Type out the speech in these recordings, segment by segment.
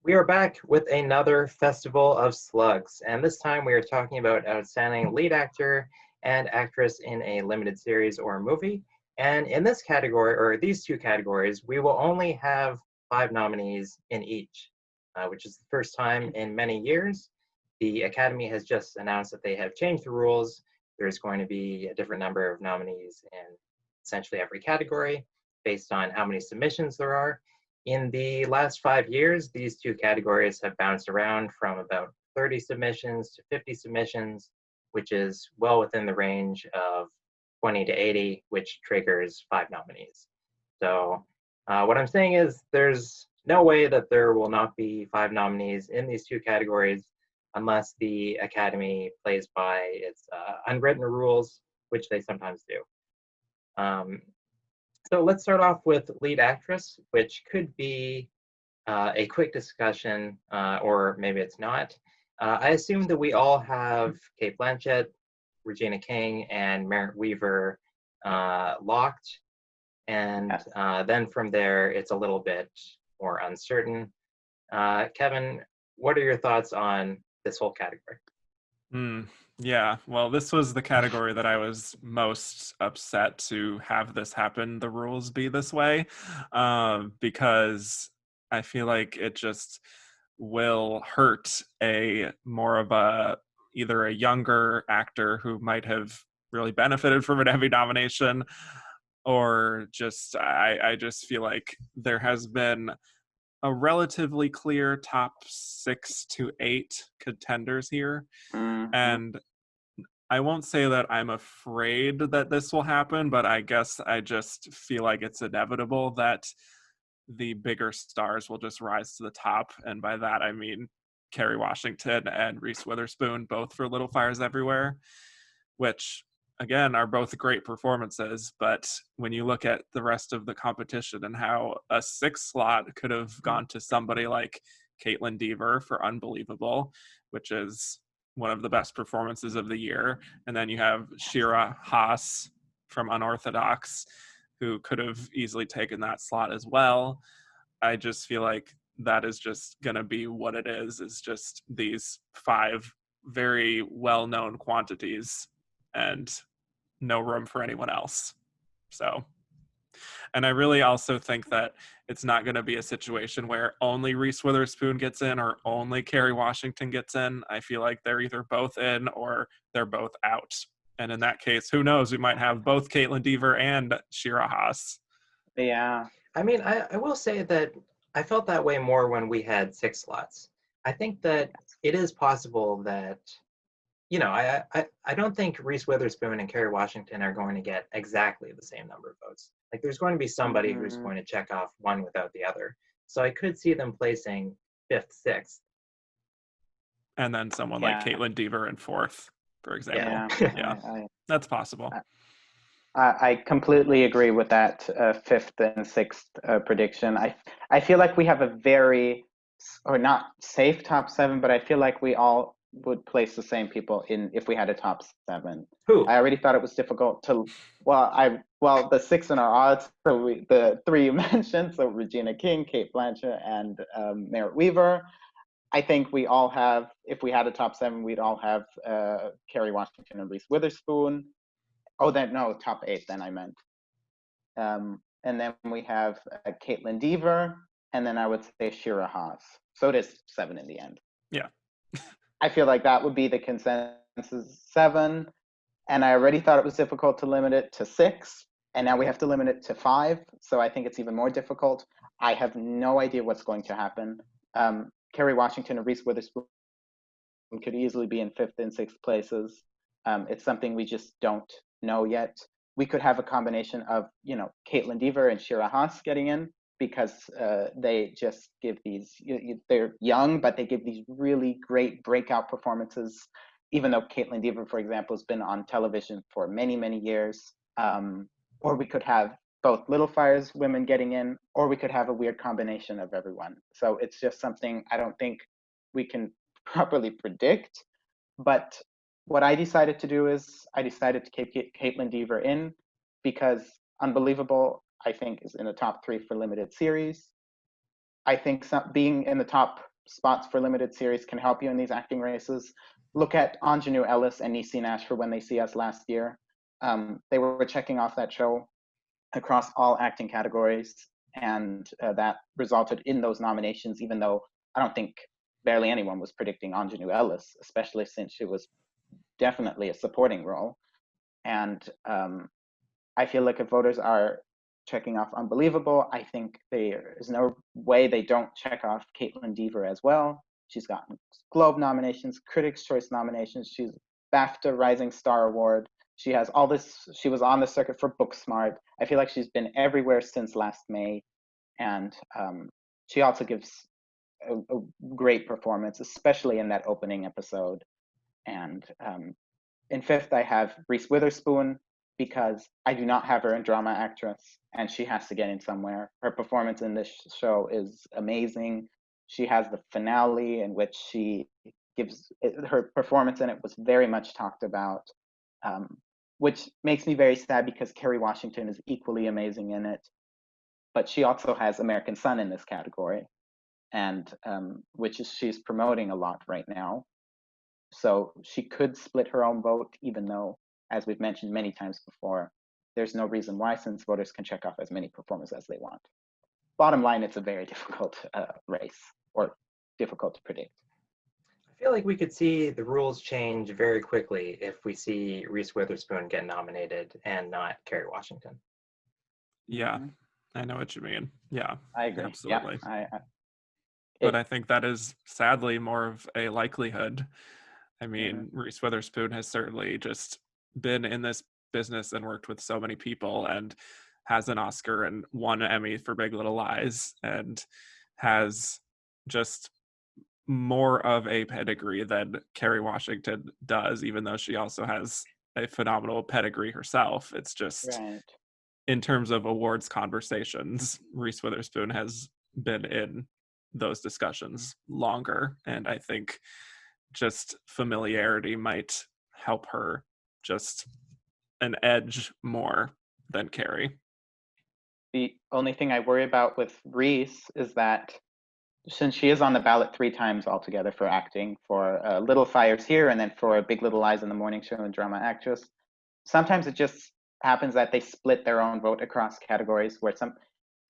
We are back with another Festival of Slugs, and this time we are talking about Outstanding Lead Actor and Actress in a Limited Series or Movie. And in this category, or these two categories, we will only have 5 nominees in each, which is the first time in many years. The Academy has just announced that they have changed the rules. There's going to be a different number of nominees in essentially every category based on how many submissions there are. In the last 5 years, these two categories have bounced around from about 30 submissions to 50 submissions, which is well within the range of 20 to 80, which triggers 5 nominees. So what I'm saying is there's no way that there will not be 5 nominees in these two categories unless the Academy plays by its unwritten rules, which they sometimes do. So let's start off with lead actress, which could be a quick discussion, or maybe it's not. I assume that we all have Cate Blanchett, Regina King, and Merritt Wever locked, and then from there, it's a little bit more uncertain. Kevin, what are your thoughts on this whole category? Yeah, well, this was the category that I was most upset to have this happen, the rules be this way, because I feel like it just will hurt a more of a either a younger actor who might have really benefited from an Emmy nomination, or just I just feel like there has been a relatively clear top 6 to 8 contenders here. And I won't say that I'm afraid that this will happen, but I guess I just feel like it's inevitable that the bigger stars will just rise to the top. And by that, I mean Kerry Washington and Reese Witherspoon, both for Little Fires Everywhere, which again are both great performances. But when you look at the rest of the competition and how a 6th slot could have gone to somebody like Caitlin Dever for Unbelievable, which is one of the best performances of the year. And then you have Shira Haas from Unorthodox, who could have easily taken that slot as well. I just feel like that is just going to be what it is just these 5 very well-known quantities and no room for anyone else. So, and I really also think that it's not going to be a situation where only Reese Witherspoon gets in or only Kerry Washington gets in. I feel like they're either both in or they're both out. And in that case, who knows? We might have both Caitlin Dever and Shira Haas. Yeah. I mean, I will say that I felt that way more when we had 6 slots. I think that it is possible that, I don't think Reese Witherspoon and Kerry Washington are going to get exactly the same number of votes. Like, there's going to be somebody who's going to check off one without the other. So I could see them placing 5th, 6th. And then someone like Caitlin Dever in 4th, for example. Yeah. That's possible. I completely agree with that 5th and 6th prediction. I feel like we have a very, or not safe top 7, but I feel like we all would place the same people in if we had a top 7. Who? I already thought it was difficult to, the 6 in our odds, so the 3 you mentioned, so Regina King, Cate Blanchett, and Merritt Wever. I think we all have, if we had a top 7, we'd all have Kerry Washington and Reese Witherspoon. Top 8 then I meant. And then we have Caitlin Dever, and then I would say Shira Haas. So it is 7 in the end. Yeah. I feel like that would be the consensus 7. And I already thought it was difficult to limit it to 6. And now we have to limit it to 5. So I think it's even more difficult. I have no idea what's going to happen. Kerry Washington and Reese Witherspoon could easily be in 5th and 6th places. It's something we just don't know yet. We could have a combination of, Caitlin Dever and Shira Haas getting in because they just give these, they're young, but they give these really great breakout performances, even though Caitlin Dever, for example, has been on television for many, many years. Or we could have both Little Fires women getting in, or we could have a weird combination of everyone. So it's just something I don't think we can properly predict. But what I decided to do is I decided to keep Caitlin Dever in because Unbelievable, I think, is in the top 3 for limited series. I think being in the top spots for limited series can help you in these acting races, look at Ingenue Ellis and Niecy Nash for When They See Us last year. They were checking off that show across all acting categories, and that resulted in those nominations, even though I don't think barely anyone was predicting Ingenue Ellis, especially since she was definitely a supporting role. And I feel like if voters are checking off Unbelievable, I think there is no way they don't check off Caitlin Dever as well. She's gotten Globe nominations, Critics' Choice nominations, she's BAFTA Rising Star Award. She has all this, she was on the circuit for Booksmart. I feel like she's been everywhere since last May. And she also gives a great performance, especially in that opening episode. And in fifth, I have Reese Witherspoon, because I do not have her in Drama Actress, and she has to get in somewhere. Her performance in this show is amazing. She has the finale in which she gives, her performance in it was very much talked about, which makes me very sad because Kerry Washington is equally amazing in it. But she also has American Son in this category, and which is she's promoting a lot right now. So she could split her own vote, even though, as we've mentioned many times before, there's no reason why, since voters can check off as many performers as they want. Bottom line, it's a very difficult race, or difficult to predict. I feel like we could see the rules change very quickly if we see Reese Witherspoon get nominated and not Kerry Washington. Yeah, I know what you mean. Yeah, I agree. absolutely. Yeah, but I think that is sadly more of a likelihood. I mean, Mm-hmm. Reese Witherspoon has certainly just been in this business and worked with so many people, and has an Oscar and won an Emmy for Big Little Lies, and has just more of a pedigree than Kerry Washington does, even though she also has a phenomenal pedigree herself. It's just, right. in terms of awards conversations, Reese Witherspoon has been in those discussions longer, and I think just familiarity might help her just an edge more than Kerry. The only thing I worry about with Reese is that since she is on the ballot 3 times altogether for acting, for Little Fires Here and then for Big Little Lies in the Morning Show and Drama Actress, sometimes it just happens that they split their own vote across categories, where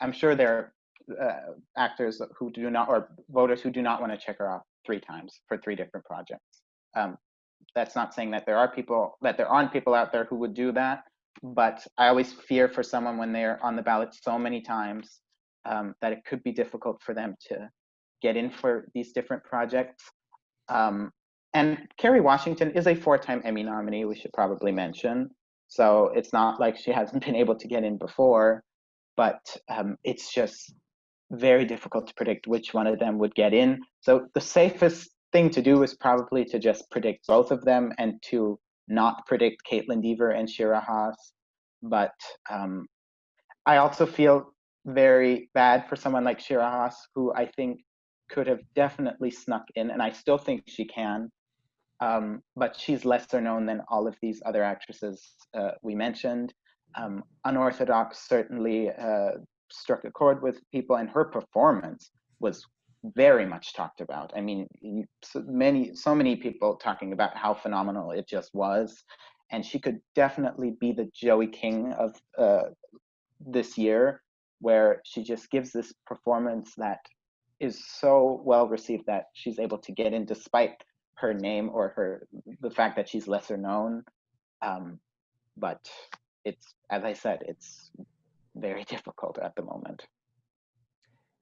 I'm sure there are actors who do not, or voters who do not want to check her off 3 times for 3 different projects. That's not saying that there aren't people out there who would do that, but I always fear for someone when they're on the ballot so many times that it could be difficult for them to get in for these different projects. And Kerry Washington is a 4-time Emmy nominee, we should probably mention. So it's not like she hasn't been able to get in before, but it's just very difficult to predict which one of them would get in. So the safest thing to do is probably to just predict both of them and to not predict Caitlin Dever and Shira Haas. But I also feel very bad for someone like Shira Haas, who I think could have definitely snuck in, and I still think she can. But she's lesser known than all of these other actresses we mentioned. Unorthodox certainly struck a chord with people, and her performance was very much talked about. I mean, so many people talking about how phenomenal it just was, and she could definitely be the Joey King of this year, where she just gives this performance that is so well received that she's able to get in despite her name or the fact that she's lesser known. But it's, as I said, it's very difficult at the moment.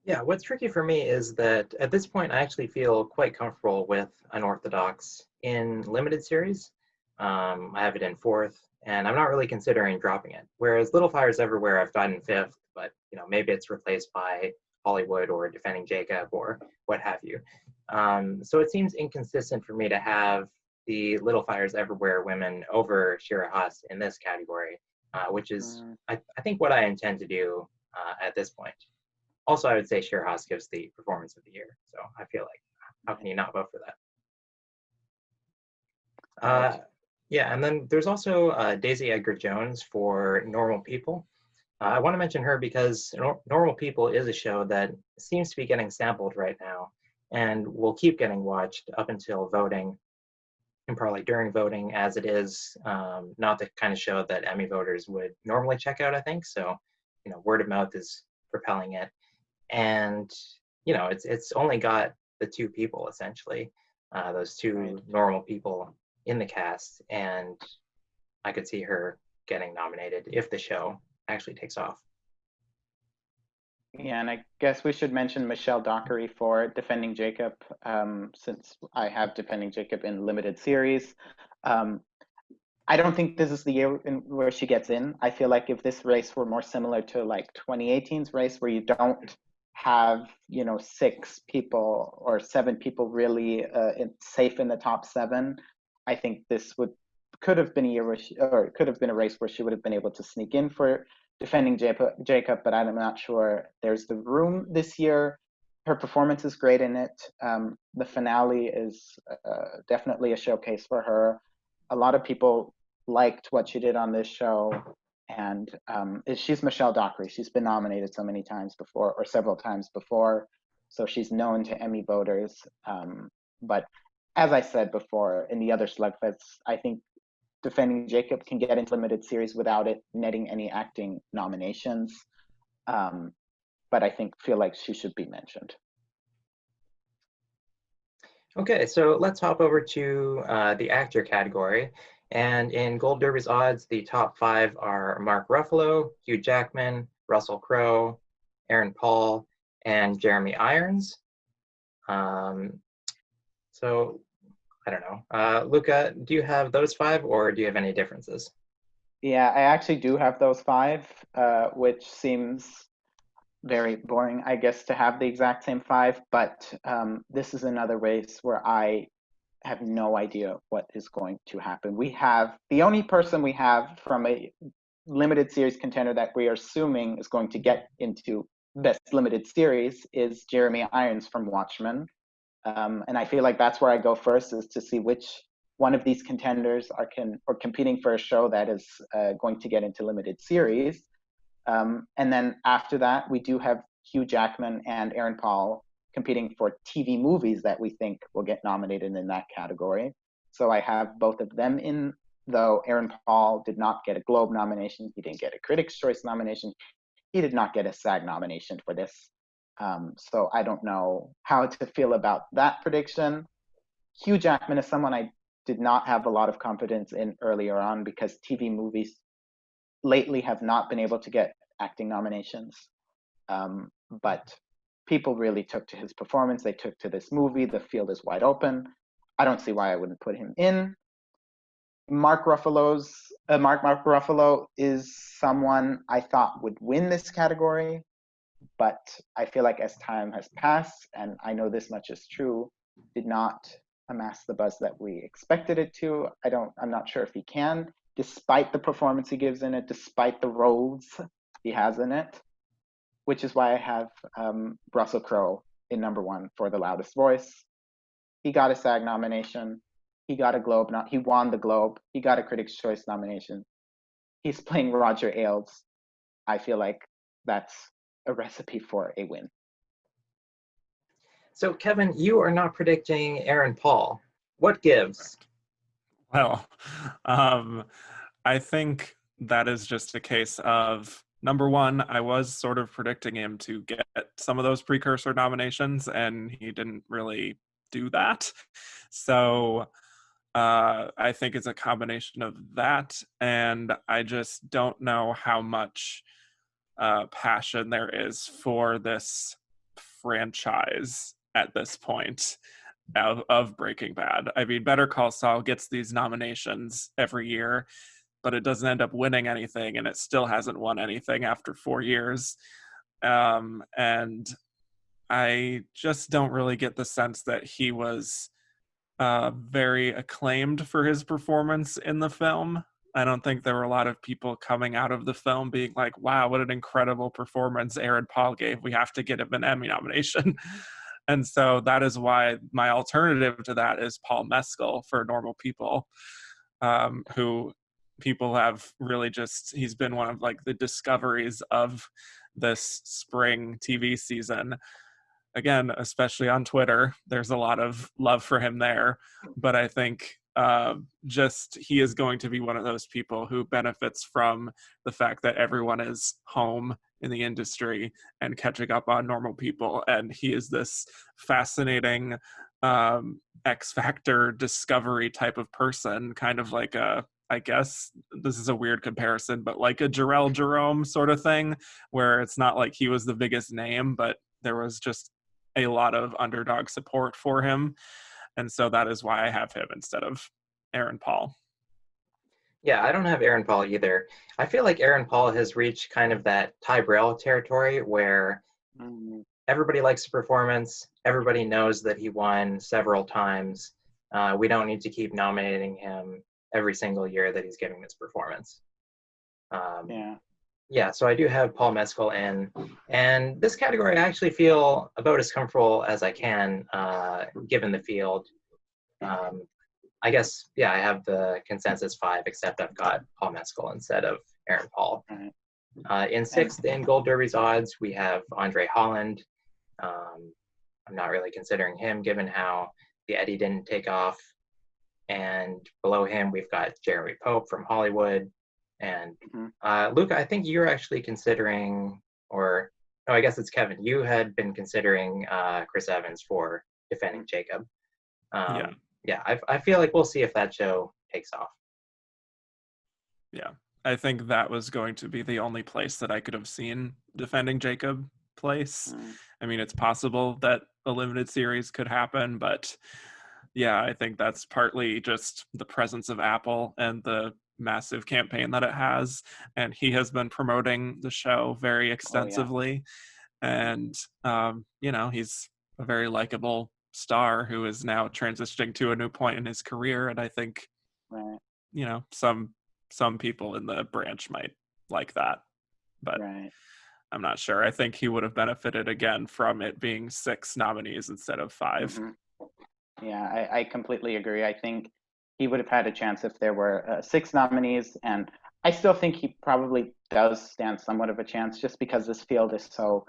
Yeah, what's tricky for me is that at this point, I actually feel quite comfortable with Unorthodox in limited series. I have it in 4th, and I'm not really considering dropping it. Whereas Little Fires Everywhere, I've got in 5th, but maybe it's replaced by Hollywood or Defending Jacob or what have you. So it seems inconsistent for me to have the Little Fires Everywhere women over Shira Haas in this category, which is, I think, what I intend to do at this point. Also, I would say Shira Haas gives the performance of the year. So I feel like, how can you not vote for that? Yeah, and then there's also Daisy Edgar-Jones for Normal People. I want to mention her because Normal People is a show that seems to be getting sampled right now. and will keep getting watched up until voting and probably during voting, as it is not the kind of show that Emmy voters would normally check out, I think. So, word of mouth is propelling it. And, it's only got the two people, essentially, those two normal people in the cast. And I could see her getting nominated if the show actually takes off. Yeah, and I guess we should mention Michelle Dockery for defending Jacob, since I have defending Jacob in limited series. I don't think this is the year where she gets in. I feel like if this race were more similar to like 2018's race, where you don't have 6 people or 7 people really safe in the top 7, I think this could have been a year where it could have been a race where she would have been able to sneak in for defending Jacob, but I'm not sure there's the room this year. Her performance is great in it. The finale is definitely a showcase for her. A lot of people liked what she did on this show, and she's Michelle Dockery. She's been nominated so many times before, or several times before, so she's known to Emmy voters. But as I said before, in the other slugfests, I think defending Jacob can get into limited series without it netting any acting nominations. But I feel like she should be mentioned. Okay, so let's hop over to the actor category. And in Gold Derby's odds, the top 5 are Mark Ruffalo, Hugh Jackman, Russell Crowe, Aaron Paul, and Jeremy Irons. So I don't know. Luca, do you have those 5, or do you have any differences? Yeah, I actually do have those 5, which seems very boring, I guess, to have the exact same 5. But this is another race where I have no idea what is going to happen. The only person we have from a limited series contender that we are assuming is going to get into best limited series is Jeremy Irons from Watchmen. And I feel like that's where I go first, is to see which one of these contenders are competing for a show that is going to get into limited series. And then after that, we do have Hugh Jackman and Aaron Paul competing for TV movies that we think will get nominated in that category. So I have both of them in, though Aaron Paul did not get a Globe nomination. He didn't get a Critics' Choice nomination. He did not get a SAG nomination for this. So I don't know how to feel about that prediction. Hugh Jackman is someone I did not have a lot of confidence in earlier on, because TV movies lately have not been able to get acting nominations. But people really took to his performance. They took to this movie. The field is wide open. I don't see why I wouldn't put him in. Mark Ruffalo is someone I thought would win this category, but I feel like as time has passed, and I know this much is true, did not amass the buzz that we expected it to. I'm not sure if he can, despite the performance he gives in it, despite the roles he has in it, which is why I have Russell Crowe in number 1 for The Loudest Voice. He got a SAG nomination. He got a Globe. He won the Globe. He got a Critics' Choice nomination. He's playing Roger Ailes. I feel like that's a recipe for a win. So Kevin, you are not predicting Aaron Paul. What gives? Well, I think that is just a case of, number 1, I was sort of predicting him to get some of those precursor nominations, and he didn't really do that. So I think it's a combination of that, and I just don't know how much passion there is for this franchise at this point of Breaking Bad. I mean, Better Call Saul gets these nominations every year, but it doesn't end up winning anything, and it still hasn't won anything after 4 years. And I just don't really get the sense that he was very acclaimed for his performance in the film. I don't think there were a lot of people coming out of the film being like, wow, what an incredible performance Aaron Paul gave. We have to get him an Emmy nomination. And so that is why my alternative to that is Paul Mescal for Normal People, who people have really he's been one of like the discoveries of this spring TV season. again, especially on Twitter, there's a lot of love for him there. But I think just he is going to be one of those people who benefits from the fact that everyone is home in the industry and catching up on normal people. And he is this fascinating X Factor discovery type of person, kind of like I guess this is a weird comparison, but like a Jarrell Jerome sort of thing, where it's not like he was the biggest name, but there was just a lot of underdog support for him. And so that is why I have him instead of Aaron Paul. Yeah, I don't have Aaron Paul either. I feel like Aaron Paul has reached kind of that Ty Burrell territory where everybody likes the performance. Everybody knows that he won several times. We don't need to keep nominating him every single year that he's giving this performance. Yeah, so I do have Paul Mescal in. And this category, I actually feel about as comfortable as I can, given the field. I guess, yeah, I have the consensus 5, except I've got Paul Mescal instead of Aaron Paul. In 6th, in Gold Derby's odds, we have Andre Holland. I'm not really considering him, given how the Eddie didn't take off. And below him, we've got Jeremy Pope from Hollywood. And Luca, I think you're actually considering, or no, I guess it's Kevin. You had been considering Chris Evans for defending Jacob. Yeah, I feel like we'll see if that show takes off. Yeah, I think that was going to be the only place that I could have seen defending Jacob place. I mean, it's possible that a limited series could happen, but yeah, I think that's partly just the presence of Apple and the massive campaign that it has. And he has been promoting the show very extensively. And, you know, he's a very likable star who is now transitioning to a new point in his career. And I think, you know, some people in the branch might like that, but I'm not sure. I think he would have benefited again from it being 6 nominees instead of 5. Yeah, I completely agree. I think he would have had a chance if there were 6 nominees, and I still think he probably does stand somewhat of a chance just because this field is so,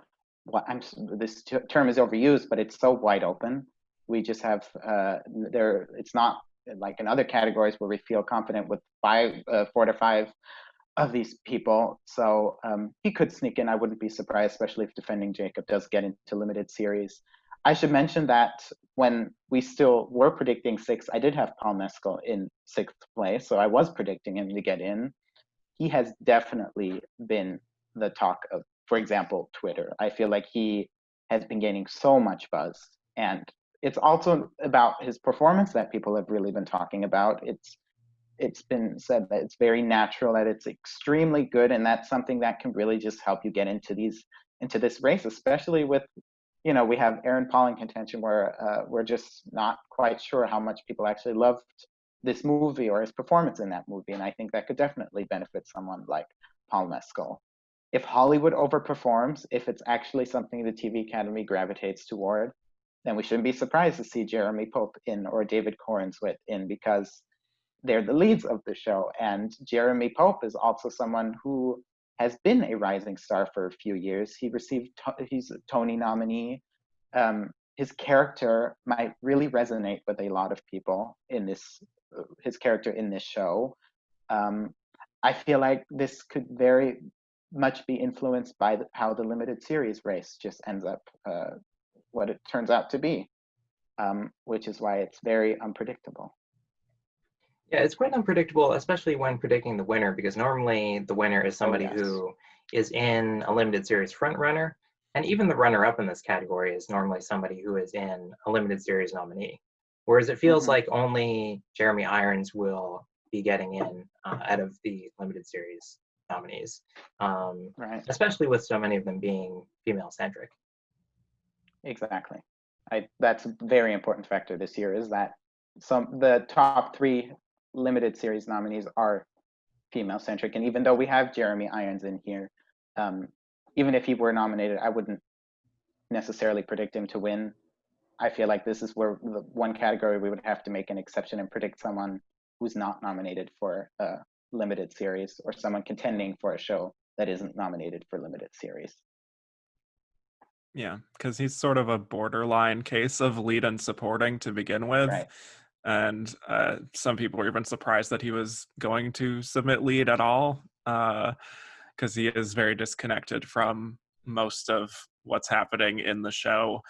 this term is overused, but it's so wide open. We just have, it's not like in other categories where we feel confident with 4 to 5 of these people. So he could sneak in. I wouldn't be surprised, especially if defending Jacob does get into limited series. I should mention that when we still were predicting 6, I did have Paul Mescal in 6th place, so I was predicting him to get in. He has definitely been the talk of, for example, Twitter. I feel like he has been gaining so much buzz, and it's also about his performance that people have really been talking about. It's been said that it's very natural, that it's extremely good, and that's something that can really just help you get into this race, especially with, you know, we have Aaron Paul in contention where we're just not quite sure how much people actually loved this movie or his performance in that movie. And I think that could definitely benefit someone like Paul Mescal. If Hollywood overperforms, if it's actually something the TV Academy gravitates toward, then we shouldn't be surprised to see Jeremy Pope in or David Corenswit in, because they're the leads of the show. And Jeremy Pope is also someone who has been a rising star for a few years. He's a Tony nominee. His character might really resonate with a lot of people in his character in this show. I feel like this could very much be influenced by how the limited series race just ends up what it turns out to be, which is why it's very unpredictable. Yeah, it's quite unpredictable, especially when predicting the winner, because normally the winner is somebody who is in a limited series front runner, and even the runner-up in this category is normally somebody who is in a limited series nominee. Whereas it feels like only Jeremy Irons will be getting in out of the limited series nominees, especially with so many of them being female-centric. Exactly. That's a very important factor this year, is that the top 3 limited series nominees are female-centric. And even though we have Jeremy Irons in here, even if he were nominated, I wouldn't necessarily predict him to win. I feel like this is where the one category we would have to make an exception and predict someone who's not nominated for a limited series, or someone contending for a show that isn't nominated for limited series. Yeah, because he's sort of a borderline case of lead and supporting to begin with. Right. And some people were even surprised that he was going to submit lead at all, because he is very disconnected from most of what's happening in the show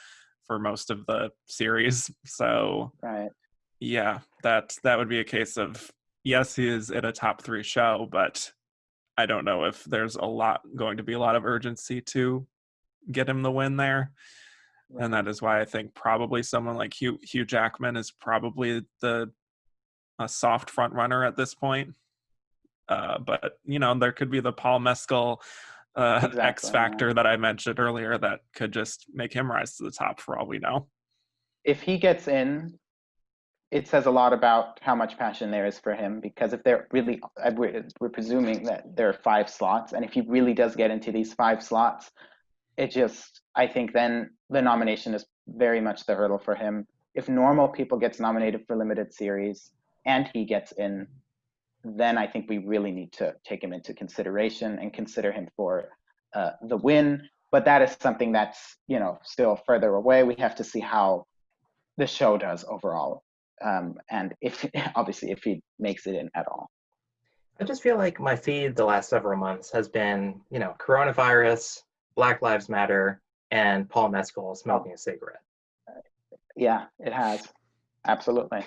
for most of the series. So Right. yeah, that would be a case of, yes, he is in a top 3 show, but I don't know if there's going to be a lot of urgency to get him the win there. Right. And that is why I think probably someone like Hugh Jackman is probably a soft front runner at this point. But there could be the Paul Mescal Exactly, X factor yeah. that I mentioned earlier that could just make him rise to the top for all we know. If he gets in, it says a lot about how much passion there is for him, because if they're really, we're presuming that there are 5 slots, and if he really does get into these 5 slots, I think then the nomination is very much the hurdle for him. If Normal People gets nominated for limited series and he gets in, then I think we really need to take him into consideration and consider him for the win. But that is something that's, still further away. We have to see how the show does overall. And if he makes it in at all. I just feel like my feed the last several months has been, coronavirus, Black Lives Matter, and Paul Mescal smoking a cigarette. Yeah, it has. Absolutely.